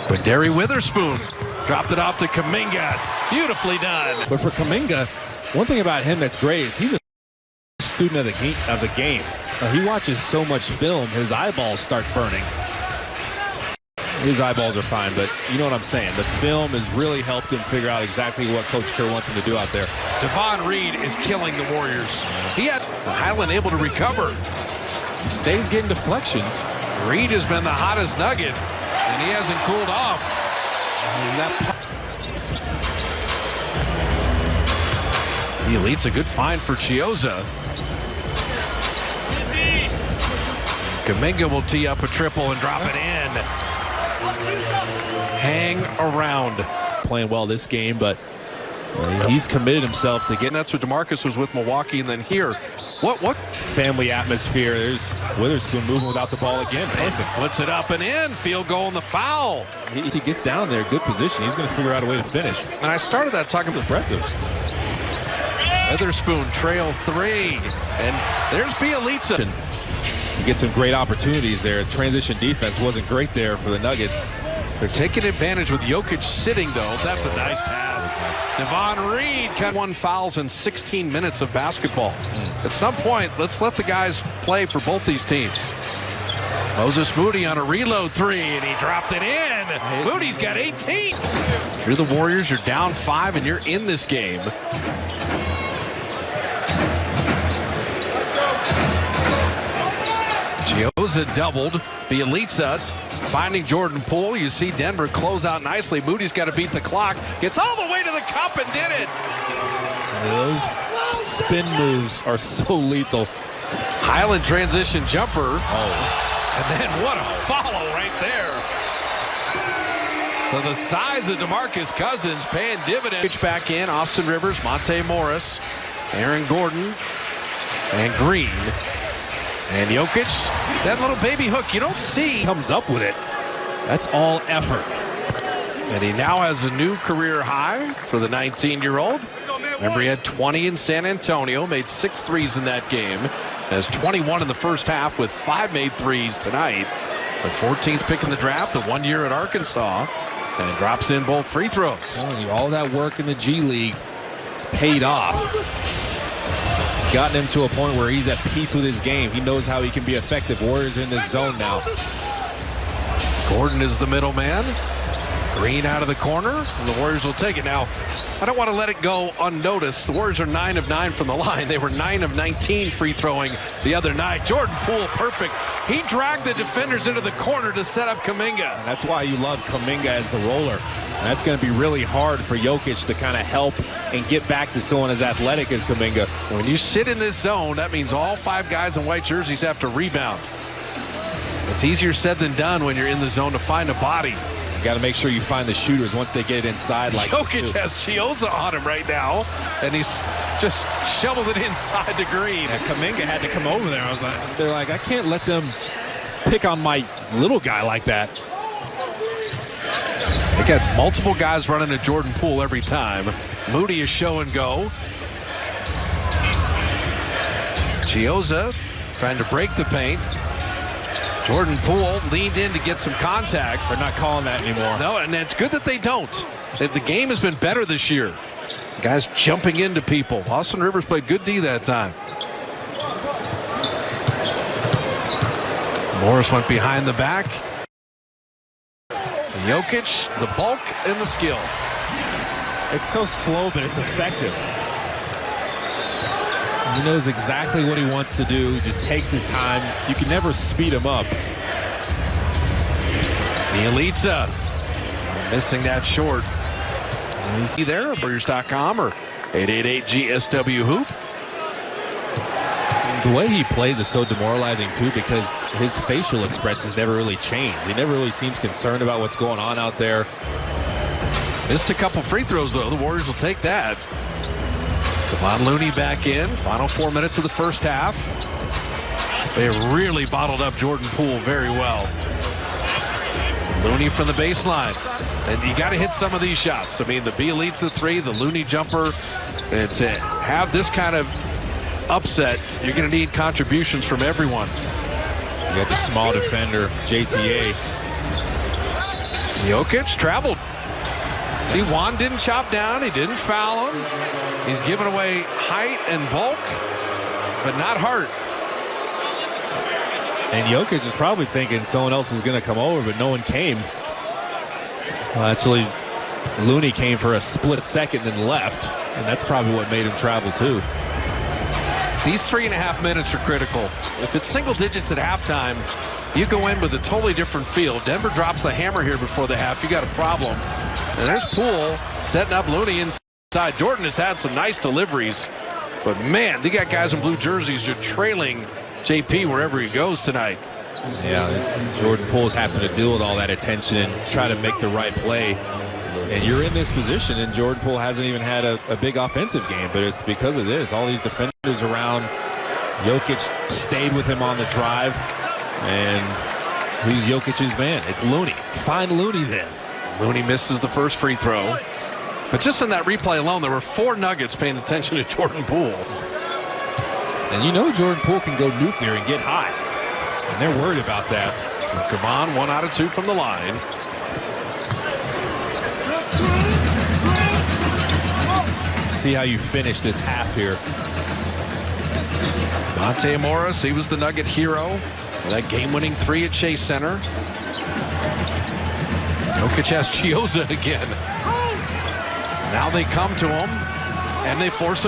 Quindary Witherspoon dropped it off to Kuminga. Beautifully done. But for Kuminga, one thing about him that's great is he's a student of the game. He watches so much film, his eyeballs start burning. His eyeballs are fine, but you know what I'm saying. The film has really helped him figure out exactly what Coach Kerr wants him to do out there. Devon Reed is killing the Warriors. He had Highland able to recover. He stays getting deflections. Reed has been the hottest nugget, and he hasn't cooled off. He leads a good find for Chiozza. Kuminga will tee up a triple and drop it in. Hang around. Playing well this game, but he's committed himself to getting. That's what DeMarcus was with Milwaukee, and then here. What family atmosphere. There's Witherspoon moving without the ball again. Perfect. Flips it up and in. Field goal and the foul. He gets down there, good position. He's going to figure out a way to finish. And I started that talking impressive. Witherspoon trail three. And there's Bielitsa. He gets some great opportunities there. Transition defense wasn't great there for the Nuggets. They're taking advantage with Jokic sitting, though. That's a nice pass. Devon Reed got 1 fouls in 16 minutes of basketball. At some point, let's let the guys play for both these teams. Moses Moody on a reload three, and he dropped it in. Moody's got 18. If you're the Warriors, you're down 5, and you're in this game. Chiozza doubled. Bielitsa finding Jordan Poole. You see Denver close out nicely. Moody's got to beat the clock. Gets all the way to the cup and did it. Those spin moves are so lethal. Highland transition jumper. Oh. And then what a follow right there. So the size of DeMarcus Cousins paying dividends. Pitch back in. Austin Rivers, Monte Morris, Aaron Gordon, and Green. And Jokic, that little baby hook you don't see. Comes up with it. That's all effort. And he now has a new career high for the 19-year-old. Remember, he had 20 in San Antonio, made 6 threes in that game. Has 21 in the first half with 5 made threes tonight. The 14th pick in the draft, the 1 year at Arkansas, and drops in both free throws. All that work in the G League has paid off. Gotten him to a point where he's at peace with his game. He knows how he can be effective. Warriors in this zone now. Gordon is the middleman. Green out of the corner, and the Warriors will take it. Now, I don't want to let it go unnoticed. The Warriors are 9 of 9 from the line. They were 9 of 19 free throwing the other night. Jordan Poole, perfect. He dragged the defenders into the corner to set up Kuminga. And that's why you love Kuminga as the roller. And that's going to be really hard for Jokic to kind of help and get back to someone as athletic as Kuminga. When you sit in this zone, that means all 5 guys in white jerseys have to rebound. It's easier said than done when you're in the zone to find a body. You got to make sure you find the shooters once they get inside. Like Jokic has Chiozza on him right now, and he's just shoveled it inside to Green. Yeah, Kuminga had to come over there. They're like, I can't let them pick on my little guy like that. They got multiple guys running at Jordan Poole every time. Moody is show and go. Chiozza trying to break the paint. Jordan Poole leaned in to get some contact. They're not calling that anymore. No, and it's good that they don't. The game has been better this year. Guys jumping into people. Austin Rivers played good D that time. Morris went behind the back. Jokic, the bulk and the skill. It's so slow, but it's effective. He knows exactly what he wants to do. He just takes his time. You can never speed him up. Bielitsa missing that short. You see there, Warriors.com or 888-GSW-HOOP. The way he plays is so demoralizing, too, because his facial expressions never really change. He never really seems concerned about what's going on out there. Missed a couple free throws, though. The Warriors will take that. Kevon Looney back in. Final 4 minutes of the first half. They really bottled up Jordan Poole very well. Looney from the baseline. And you got to hit some of these shots. I mean, the Bielitsa three, the Looney jumper. And to have this kind of upset, you're going to need contributions from everyone. You got the small defender, JTA. Jokic traveled. See, Juan didn't chop down. He didn't foul him. He's giving away height and bulk, but not heart. And Jokic is probably thinking someone else was going to come over, but no one came. Well, actually, Looney came for a split second and left, and that's probably what made him travel too. These 3.5 minutes are critical. If it's single digits at halftime, you go in with a totally different feel. Denver drops the hammer here before the half. You got a problem. And there's Poole setting up Looney inside. Jordan has had some nice deliveries, but man, they got guys in blue jerseys just trailing JP wherever he goes tonight. Yeah, Jordan Poole's having to deal with all that attention and try to make the right play. And you're in this position, and Jordan Poole hasn't even had a big offensive game, but it's because of this. All these defenders around. Jokic stayed with him on the drive. And who's Jokic's man? It's Looney. Find Looney then. Looney misses the first free throw. But just in that replay alone, there were 4 Nuggets paying attention to Jordan Poole. And you know Jordan Poole can go nuclear and get high. And they're worried about that. Kevon 1 out of 2 from the line. See how you finish this half here. Monte Morris, he was the Nugget hero. That game-winning 3 at Chase Center. Jokic has Chioza again. Now they come to him, and they force him.